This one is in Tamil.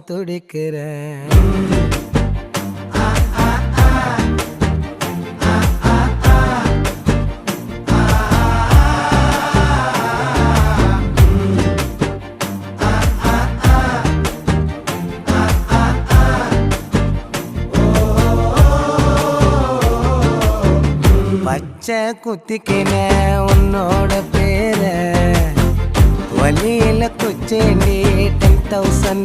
துடிக்கிறேன். பச்சை குத்திக்கின உன்னோட பேர வலியில குச்சேண்டி 10,000